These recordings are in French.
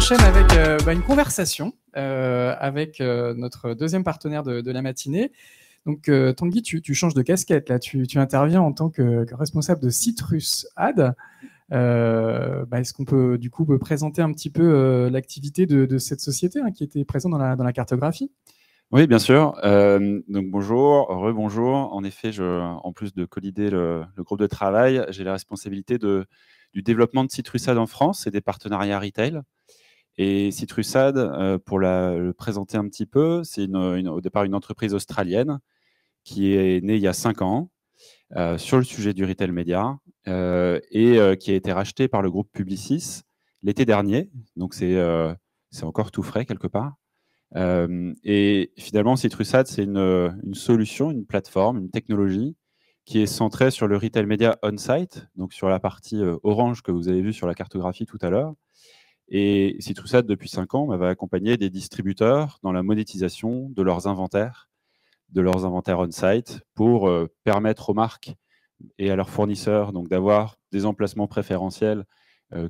enchaîne avec une conversation avec notre deuxième partenaire de la matinée. Donc, Tanguy, tu changes de casquette là. Tu interviens en tant que responsable de Citrus Ad. Est-ce qu'on peut du coup présenter un petit peu l'activité de cette société qui était présente dans la cartographie? Oui, bien sûr. Donc bonjour, rebonjour. En effet, en plus de co-leader le groupe de travail, j'ai la responsabilité du développement de Citrusad en France et des partenariats retail. Et Citrusad, pour le présenter un petit peu, c'est au départ une entreprise australienne qui est née il y a 5 ans sur le sujet du retail média et qui a été rachetée par le groupe Publicis l'été dernier. Donc c'est encore tout frais quelque part. Et finalement, Citrusad, c'est une solution, une plateforme, une technologie qui est centrée sur le retail media on-site, donc sur la partie orange que vous avez vue sur la cartographie tout à l'heure. Et Citrusad, depuis 5 ans, va accompagner des distributeurs dans la monétisation de leurs inventaires on-site pour permettre aux marques et à leurs fournisseurs donc d'avoir des emplacements préférentiels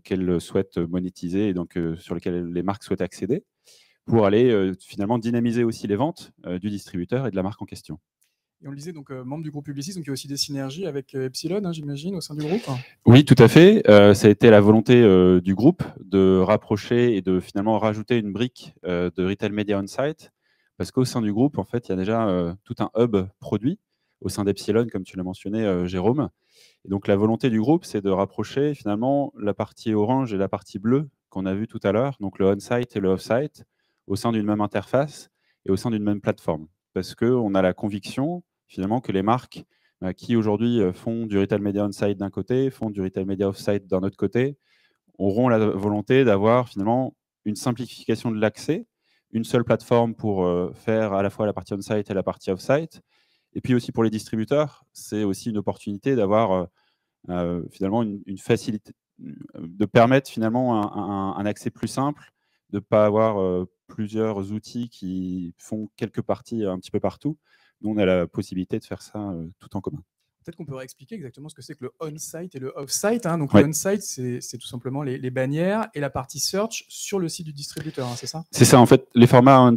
qu'elles souhaitent monétiser et donc sur lesquels les marques souhaitent accéder, pour aller finalement dynamiser aussi les ventes du distributeur et de la marque en question. Et on le disait, donc membre du groupe Publicis, donc il y a aussi des synergies avec Epsilon, j'imagine, au sein du groupe. Oui, tout à fait. Ça a été la volonté du groupe de rapprocher et de finalement rajouter une brique de Retail Media On-Site, parce qu'au sein du groupe, en fait, il y a déjà tout un hub produit au sein d'Epsilon, comme tu l'as mentionné, Jérôme. Et donc, la volonté du groupe, c'est de rapprocher finalement la partie orange et la partie bleue qu'on a vue tout à l'heure, donc le on-site et le off-site, au sein d'une même interface et au sein d'une même plateforme. Parce qu'on a la conviction, finalement, que les marques qui aujourd'hui font du retail media on-site d'un côté, font du retail media off-site d'un autre côté, auront la volonté d'avoir finalement une simplification de l'accès, une seule plateforme pour faire à la fois la partie on-site et la partie off-site. Et puis aussi pour les distributeurs, c'est aussi une opportunité d'avoir finalement une facilité, de permettre finalement un accès plus simple, de ne pas avoir plusieurs outils qui font quelques parties un petit peu partout. Nous, on a la possibilité de faire ça tout en commun. Peut-être qu'on peut réexpliquer exactement ce que c'est que le on-site et le off-site. Donc, ouais. Le on-site, c'est tout simplement les bannières et la partie search sur le site du distributeur, c'est ça? C'est ça, en fait. Les formats,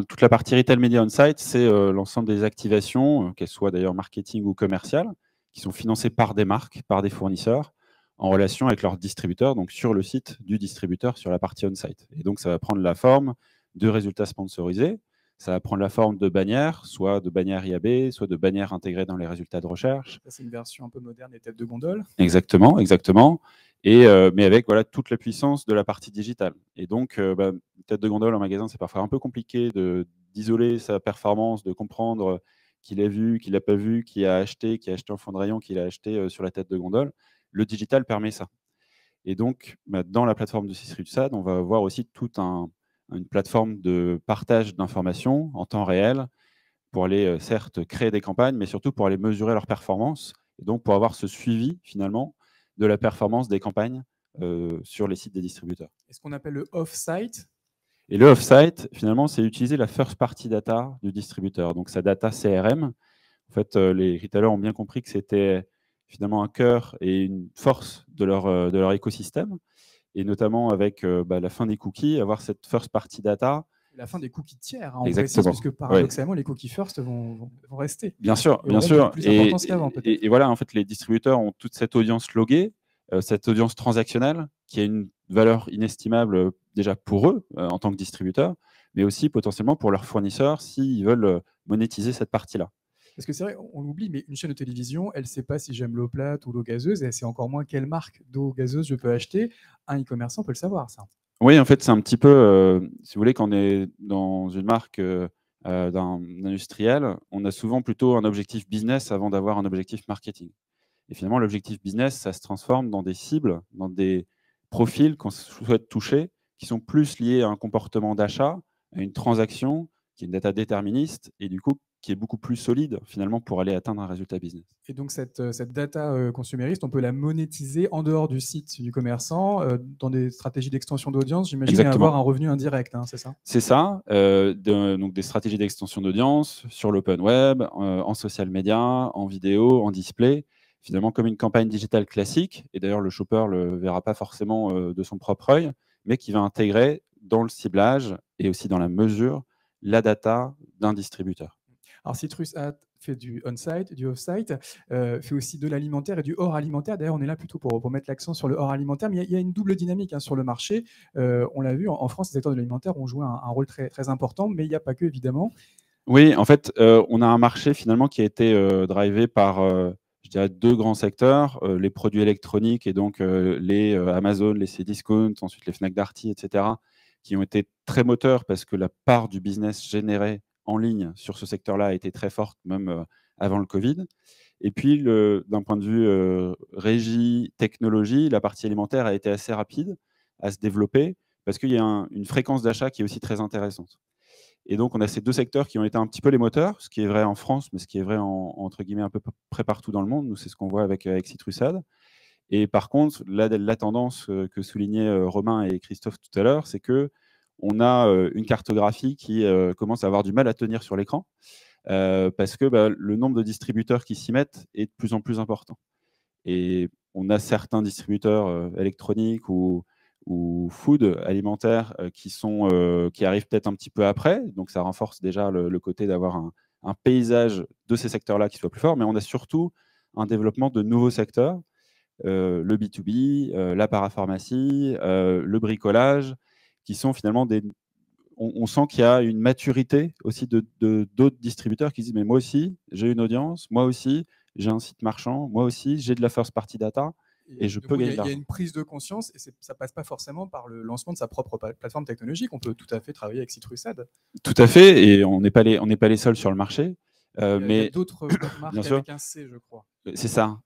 toute la partie retail media on-site, c'est l'ensemble des activations, qu'elles soient d'ailleurs marketing ou commerciales, qui sont financées par des marques, par des fournisseurs, en relation avec leurs distributeurs, donc sur le site du distributeur, sur la partie on-site. Et donc, ça va prendre la forme de résultats sponsorisés, ça va prendre la forme de bannières, soit de bannières IAB, soit de bannières intégrées dans les résultats de recherche. Ça, c'est une version un peu moderne des têtes de gondole. Exactement, exactement. Et, mais avec voilà, toute la puissance de la partie digitale. Et donc, une tête de gondole en magasin, c'est parfois un peu compliqué d'isoler sa performance, de comprendre qui l'a vu, qui ne l'a pas vu, qui a acheté en fond de rayon, qui l'a acheté sur la tête de gondole. Le digital permet ça. Et donc, dans la plateforme de Citrusad, on va avoir aussi toute une plateforme de partage d'informations en temps réel pour aller, certes, créer des campagnes, mais surtout pour aller mesurer leur performance. Et donc, pour avoir ce suivi, finalement, de la performance des campagnes sur les sites des distributeurs. Et ce qu'on appelle le off-site. Et le off-site, finalement, c'est utiliser la first party data du distributeur, donc sa data CRM. En fait, les retailers ont bien compris que c'était finalement un cœur et une force de leur écosystème, et notamment avec la fin des cookies, avoir cette first party data. La fin des cookies tiers, on précise, puisque paradoxalement, les cookies first vont rester. Bien sûr, bien sûr. Plus d'importance qu'avant, peut-être. Et voilà, en fait, les distributeurs ont toute cette audience loguée, cette audience transactionnelle, qui a une valeur inestimable déjà pour eux en tant que distributeurs, mais aussi potentiellement pour leurs fournisseurs s'ils veulent monétiser cette partie-là. Parce que c'est vrai, on l'oublie, mais une chaîne de télévision, elle ne sait pas si j'aime l'eau plate ou l'eau gazeuse, et elle sait encore moins quelle marque d'eau gazeuse je peux acheter. Un e-commerçant peut le savoir, ça. Oui, en fait, c'est un petit peu, si vous voulez, quand on est dans une marque d'un industriel, on a souvent plutôt un objectif business avant d'avoir un objectif marketing. Et finalement, l'objectif business, ça se transforme dans des cibles, dans des profils qu'on souhaite toucher, qui sont plus liés à un comportement d'achat, à une transaction, qui est une data déterministe, et du coup, qui est beaucoup plus solide, finalement, pour aller atteindre un résultat business. Et donc, cette data consumériste, on peut la monétiser en dehors du site du commerçant, dans des stratégies d'extension d'audience, j'imagine, et avoir un revenu indirect, c'est ça? C'est ça, donc des stratégies d'extension d'audience sur l'open web, en social media, en vidéo, en display, finalement comme une campagne digitale classique, et d'ailleurs le shopper ne le verra pas forcément de son propre œil, mais qui va intégrer dans le ciblage et aussi dans la mesure la data d'un distributeur. Alors, CitrusAd fait du on-site, du off-site, fait aussi de l'alimentaire et du hors alimentaire. D'ailleurs, on est là plutôt pour mettre l'accent sur le hors alimentaire, mais il y a une double dynamique sur le marché. On l'a vu, en France, les acteurs de l'alimentaire ont joué un rôle très, très important, mais il n'y a pas que, évidemment. Oui, en fait, on a un marché finalement qui a été drivé par, je dirais, deux grands secteurs, les produits électroniques et donc les Amazon, les Cdiscount, ensuite les Fnac Darty, etc., qui ont été très moteurs parce que la part du business généré en ligne sur ce secteur-là a été très forte, même avant le Covid. Et puis, d'un point de vue régie, technologie, la partie alimentaire a été assez rapide à se développer parce qu'il y a une fréquence d'achat qui est aussi très intéressante. Et donc, on a ces deux secteurs qui ont été un petit peu les moteurs, ce qui est vrai en France, mais ce qui est vrai entre guillemets un peu près partout dans le monde. Nous, c'est ce qu'on voit avec CitrusAd. Et par contre, la tendance que soulignaient Romain et Christophe tout à l'heure, c'est que on a une cartographie qui commence à avoir du mal à tenir sur l'écran parce que le nombre de distributeurs qui s'y mettent est de plus en plus important. Et on a certains distributeurs électroniques ou food alimentaires qui arrivent peut-être un petit peu après. Donc, ça renforce déjà le côté d'avoir un paysage de ces secteurs-là qui soit plus fort. Mais on a surtout un développement de nouveaux secteurs, le B2B, la parapharmacie, le bricolage, qui sont finalement on sent qu'il y a une maturité aussi d'autres distributeurs qui disent mais moi aussi, j'ai une audience, moi aussi, j'ai un site marchand, moi aussi, j'ai de la first party data et je peux gagner de il y a l'argent. une prise de conscience et ça passe pas forcément par le lancement de sa propre plateforme technologique. On peut tout à fait travailler avec CitrusAd. Tout à fait, et on n'est pas les seuls sur le marché. Il y a Mais d'autres marques bien sûr, avec un C, je crois. c'est ça.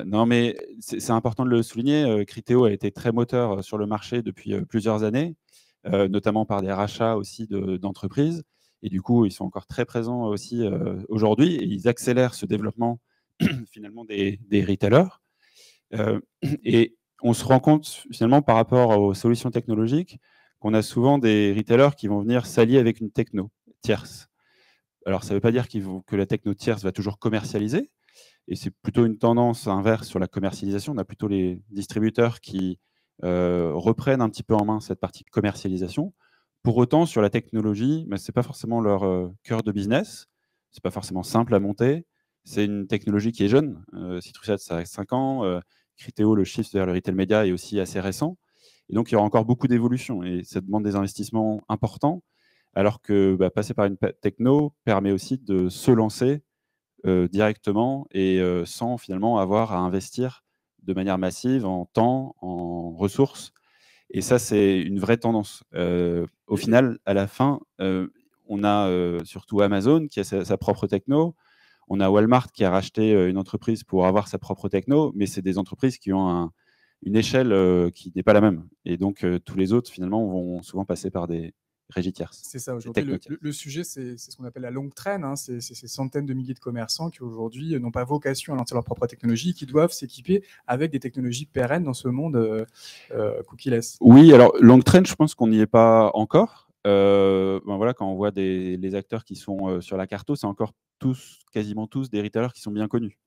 Non, mais c'est important de le souligner. Criteo a été très moteur sur le marché depuis plusieurs années, notamment par des rachats aussi d'entreprises. Et du coup, ils sont encore très présents aussi aujourd'hui. Et ils accélèrent ce développement finalement des retailers. Et on se rend compte finalement par rapport aux solutions technologiques qu'on a souvent des retailers qui vont venir s'allier avec une techno tierce. Alors, ça ne veut pas dire que la techno tierce va toujours commercialiser, et c'est plutôt une tendance inverse sur la commercialisation. On a plutôt les distributeurs qui reprennent un petit peu en main cette partie commercialisation. Pour autant, sur la technologie, ce n'est pas forcément leur cœur de business. Ce n'est pas forcément simple à monter. C'est une technologie qui est jeune. CitrusAd, ça a 5 ans. Criteo, le shift vers le retail média est aussi assez récent. Et donc, il y aura encore beaucoup d'évolution. Et ça demande des investissements importants. Alors que passer par une techno permet aussi de se lancer directement et sans finalement avoir à investir de manière massive en temps, en ressources. Et ça, c'est une vraie tendance. Au final, à la fin, on a surtout Amazon qui a sa propre techno. On a Walmart qui a racheté une entreprise pour avoir sa propre techno, mais c'est des entreprises qui ont une échelle qui n'est pas la même. Et donc, tous les autres, finalement, vont souvent passer par des régies tierces. C'est ça, aujourd'hui, le sujet, c'est ce qu'on appelle la longue traîne. Hein. C'est ces centaines de milliers de commerçants qui, aujourd'hui, n'ont pas vocation à lancer leur propre technologie, qui doivent s'équiper avec des technologies pérennes dans ce monde cookieless. Oui, alors, longue traîne, je pense qu'on n'y est pas encore. Voilà, quand on voit les acteurs qui sont sur la carto, c'est encore quasiment tous des retailers qui sont bien connus.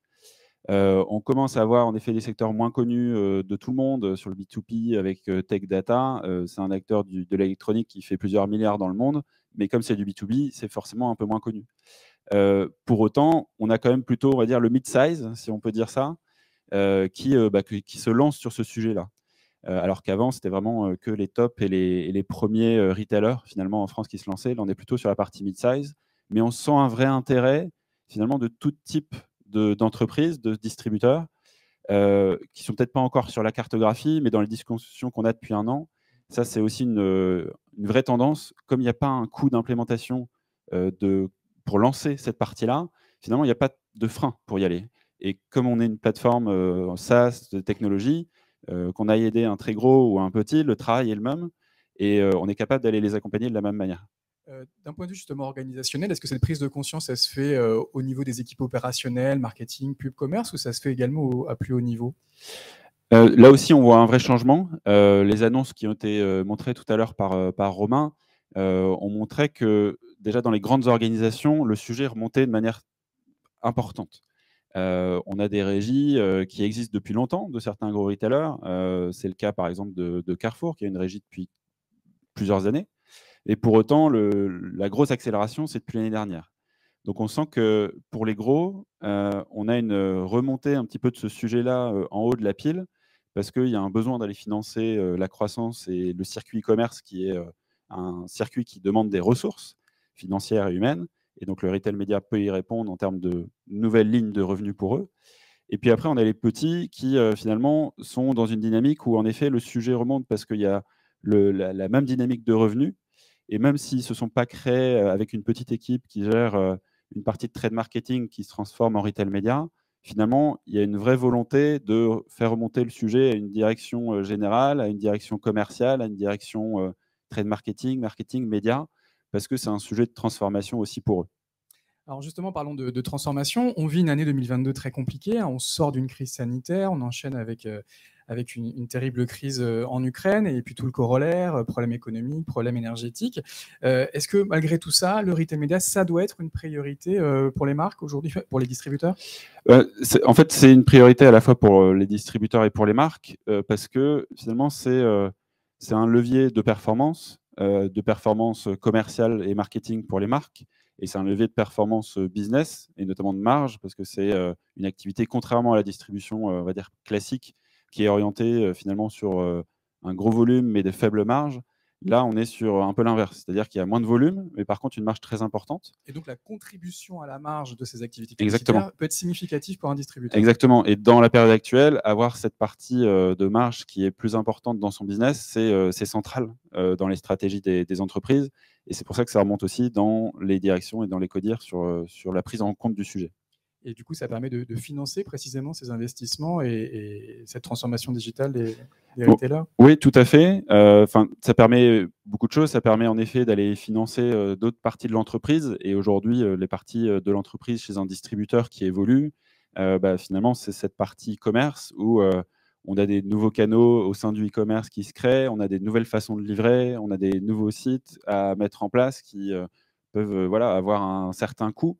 On commence à avoir en effet des secteurs moins connus de tout le monde sur le B2B avec Tech Data. C'est un acteur de l'électronique qui fait plusieurs milliards dans le monde, mais comme c'est du B2B, c'est forcément un peu moins connu. Pour autant, on a quand même plutôt, on va dire, le mid-size, si on peut dire ça, qui se lance sur ce sujet-là. Alors qu'avant, c'était vraiment que les tops et les premiers retailers finalement en France qui se lançaient. Là, on est plutôt sur la partie mid-size, mais on sent un vrai intérêt finalement de tout type d'entreprises, de distributeurs, qui sont peut-être pas encore sur la cartographie, mais dans les discussions qu'on a depuis un an, ça c'est aussi une vraie tendance. Comme il n'y a pas un coût d'implémentation pour lancer cette partie-là, finalement il n'y a pas de frein pour y aller. Et comme on est une plateforme SaaS de technologie, qu'on aille aider un très gros ou un petit, le travail est le même et on est capable d'aller les accompagner de la même manière. D'un point de vue justement organisationnel, est-ce que cette prise de conscience, elle se fait au niveau des équipes opérationnelles, marketing, pub, commerce, ou ça se fait également à plus haut niveau? Là aussi, on voit un vrai changement. Les annonces qui ont été montrées tout à l'heure par Romain ont montré que déjà dans les grandes organisations, le sujet remontait de manière importante. On a des régies qui existent depuis longtemps de certains gros retailers. C'est le cas par exemple de Carrefour, qui a une régie depuis plusieurs années. Et pour autant, la grosse accélération, c'est depuis l'année dernière. Donc on sent que pour les gros, on a une remontée un petit peu de ce sujet-là en haut de la pile, parce qu'il y a un besoin d'aller financer la croissance et le circuit e-commerce, qui est un circuit qui demande des ressources financières et humaines. Et donc le retail média peut y répondre en termes de nouvelles lignes de revenus pour eux. Et puis après, on a les petits qui finalement sont dans une dynamique où en effet le sujet remonte parce qu'il y a la même dynamique de revenus. Et même s'ils ne se sont pas créés avec une petite équipe qui gère une partie de trade marketing qui se transforme en retail média, finalement, il y a une vraie volonté de faire remonter le sujet à une direction générale, à une direction commerciale, à une direction trade marketing, marketing, média, parce que c'est un sujet de transformation aussi pour eux. Alors justement, parlons de transformation. On vit une année 2022 très compliquée. On sort d'une crise sanitaire, on enchaîne avec une terrible crise en Ukraine et puis tout le corollaire, problème économique, problème énergétique. Est-ce que malgré tout ça, le retail média, ça doit être une priorité pour les marques aujourd'hui, pour les distributeurs ? En fait, c'est une priorité à la fois pour les distributeurs et pour les marques, parce que finalement, c'est un levier de performance commerciale et marketing pour les marques. Et c'est un levier de performance business, et notamment de marge, parce que c'est une activité, contrairement à la distribution, on va dire, classique, qui est orientée finalement sur un gros volume, mais des faibles marges. Là, on est sur un peu l'inverse, c'est-à-dire qu'il y a moins de volume, mais par contre une marge très importante. Et donc la contribution à la marge de ces activités publicitaires peut être significative pour un distributeur. Exactement. Et dans la période actuelle, avoir cette partie de marge qui est plus importante dans son business, c'est central dans les stratégies des entreprises. Et c'est pour ça que ça remonte aussi dans les directions et dans les codires sur la prise en compte du sujet. Et du coup, ça permet de financer précisément ces investissements et cette transformation digitale des retailers. Oui, tout à fait. Ça permet beaucoup de choses. Ça permet en effet d'aller financer d'autres parties de l'entreprise. Et aujourd'hui, les parties de l'entreprise chez un distributeur qui évolue, finalement, c'est cette partie commerce où on a des nouveaux canaux au sein du e-commerce qui se créent, on a des nouvelles façons de livrer, on a des nouveaux sites à mettre en place qui peuvent avoir un certain coût.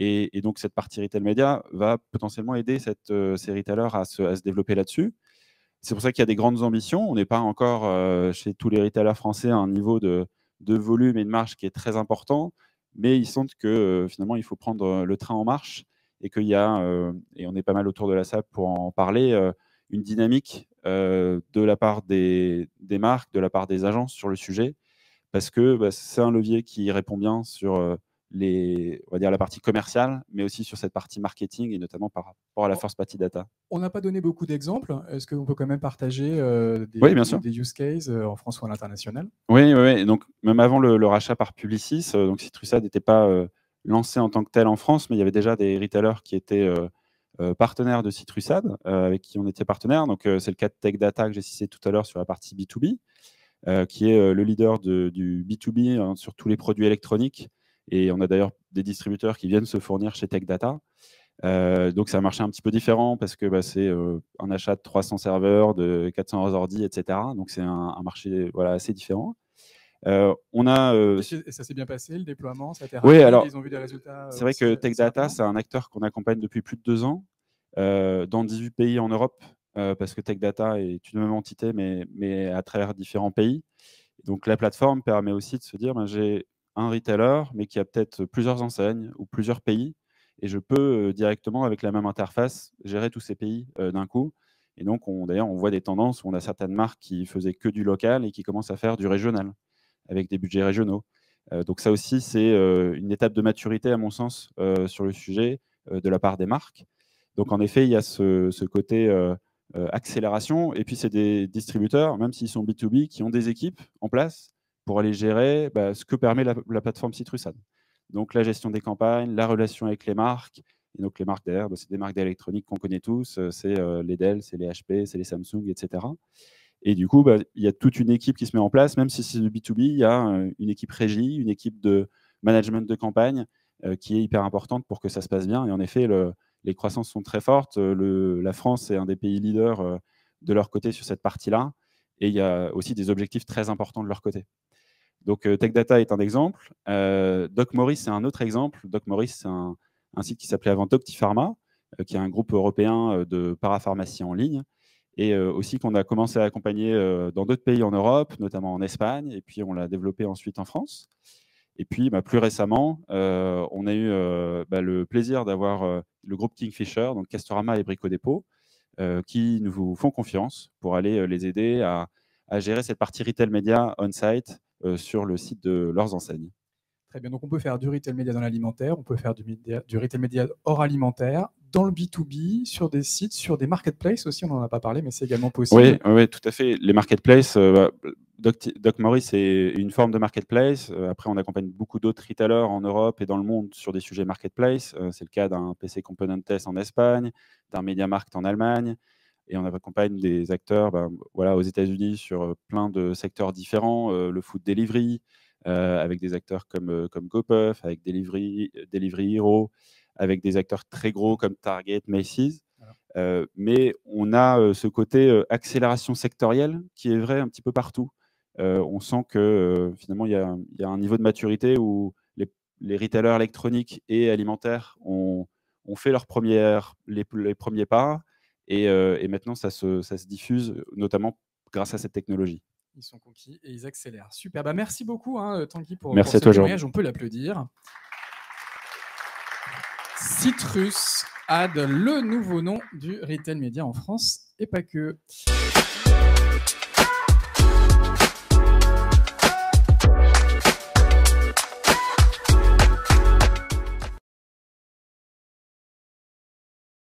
Et donc, cette partie retail média va potentiellement aider ces retailers à se développer là-dessus. C'est pour ça qu'il y a des grandes ambitions. On n'est pas encore chez tous les retailers français à un niveau de volume et de marge qui est très important, mais ils sentent que finalement, il faut prendre le train en marche et qu'il y a, et on est pas mal autour de la salle pour en parler, une dynamique de la part des marques, de la part des agences sur le sujet, parce que c'est un levier qui répond bien sur on va dire la partie commerciale, mais aussi sur cette partie marketing et notamment par rapport à la first party data. On n'a pas donné beaucoup d'exemples. Est-ce qu'on peut quand même partager des use cases en France ou à l'international ? Oui. Donc, même avant le rachat par Publicis, donc CitrusAd n'était pas lancé en tant que tel en France, mais il y avait déjà des retailers qui étaient partenaires de CitrusAd, avec qui on était partenaire. Donc, c'est le cas de Tech Data que j'ai cité tout à l'heure sur la partie B2B, qui est le leader du B2B sur tous les produits électroniques. Et on a d'ailleurs des distributeurs qui viennent se fournir chez Tech Data. Donc, c'est un marché un petit peu différent parce que c'est un achat de 300 serveurs, de 400 ordi, etc. Donc, c'est un marché assez différent. Ça s'est bien passé, le déploiement, ça a été rapide, oui, alors, ils ont vu des résultats. C'est vrai que Tech Data, c'est un acteur qu'on accompagne depuis plus de 2 ans dans 18 pays en Europe, parce que Tech Data est une même entité, mais à travers différents pays. Donc, la plateforme permet aussi de se dire, j'ai un retailer, mais qui a peut-être plusieurs enseignes ou plusieurs pays, et je peux directement, avec la même interface, gérer tous ces pays d'un coup. Et donc, d'ailleurs, on voit des tendances où on a certaines marques qui faisaient que du local et qui commencent à faire du régional, avec des budgets régionaux. Donc ça aussi, c'est une étape de maturité, à mon sens, sur le sujet de la part des marques. Donc en effet, il y a ce côté accélération. Et puis, c'est des distributeurs, même s'ils sont B2B, qui ont des équipes en place pour aller gérer ce que permet la plateforme CitrusAd. Donc la gestion des campagnes, la relation avec les marques. Et donc les marques derrière, c'est des marques d'électronique qu'on connaît tous. C'est les Dell, c'est les HP, c'est les Samsung, etc. Et du coup, il y a toute une équipe qui se met en place, même si c'est du B2B, il y a une équipe régie, une équipe de management de campagne qui est hyper importante pour que ça se passe bien. Et en effet, les croissances sont très fortes. La France est un des pays leaders de leur côté sur cette partie-là. Et il y a aussi des objectifs très importants de leur côté. Donc, Tech Data est un exemple. DocMorris, c'est un autre exemple. DocMorris, c'est un site qui s'appelait avant DoctiPharma, qui est un groupe européen de parapharmacie en ligne, et aussi qu'on a commencé à accompagner dans d'autres pays en Europe, notamment en Espagne, et puis on l'a développé ensuite en France. Et puis, plus récemment, on a eu le plaisir d'avoir le groupe Kingfisher, donc Castorama et Brico Dépôt, qui nous font confiance pour aller les aider à gérer cette partie retail média on-site sur le site de leurs enseignes. Très bien, donc on peut faire du retail média dans l'alimentaire, on peut faire du retail média hors alimentaire, dans le B2B, sur des sites, sur des marketplaces aussi, on n'en a pas parlé, mais c'est également possible. Oui, tout à fait. Les marketplaces, Doc Morris est une forme de marketplace. Après, on accompagne beaucoup d'autres retailers en Europe et dans le monde sur des sujets marketplace. C'est le cas d'un PC Component Test en Espagne, d'un MediaMarkt en Allemagne. Et on accompagne des acteurs aux États-Unis sur plein de secteurs différents, le food delivery, avec des acteurs comme GoPuff, avec Delivery Hero, avec des acteurs très gros comme Target, Macy's. Mais on a ce côté accélération sectorielle qui est vrai un petit peu partout. On sent que finalement, il y a un niveau de maturité où les retailers électroniques et alimentaires ont fait les premiers pas. Et maintenant, ça se diffuse, notamment grâce à cette technologie. Ils sont conquis et ils accélèrent. Super. Merci beaucoup, Tanguy, pour Merci à ce toi, témoignage. Jérôme. On peut l'applaudir. Citrus Ad, le nouveau nom du retail média en France et pas que.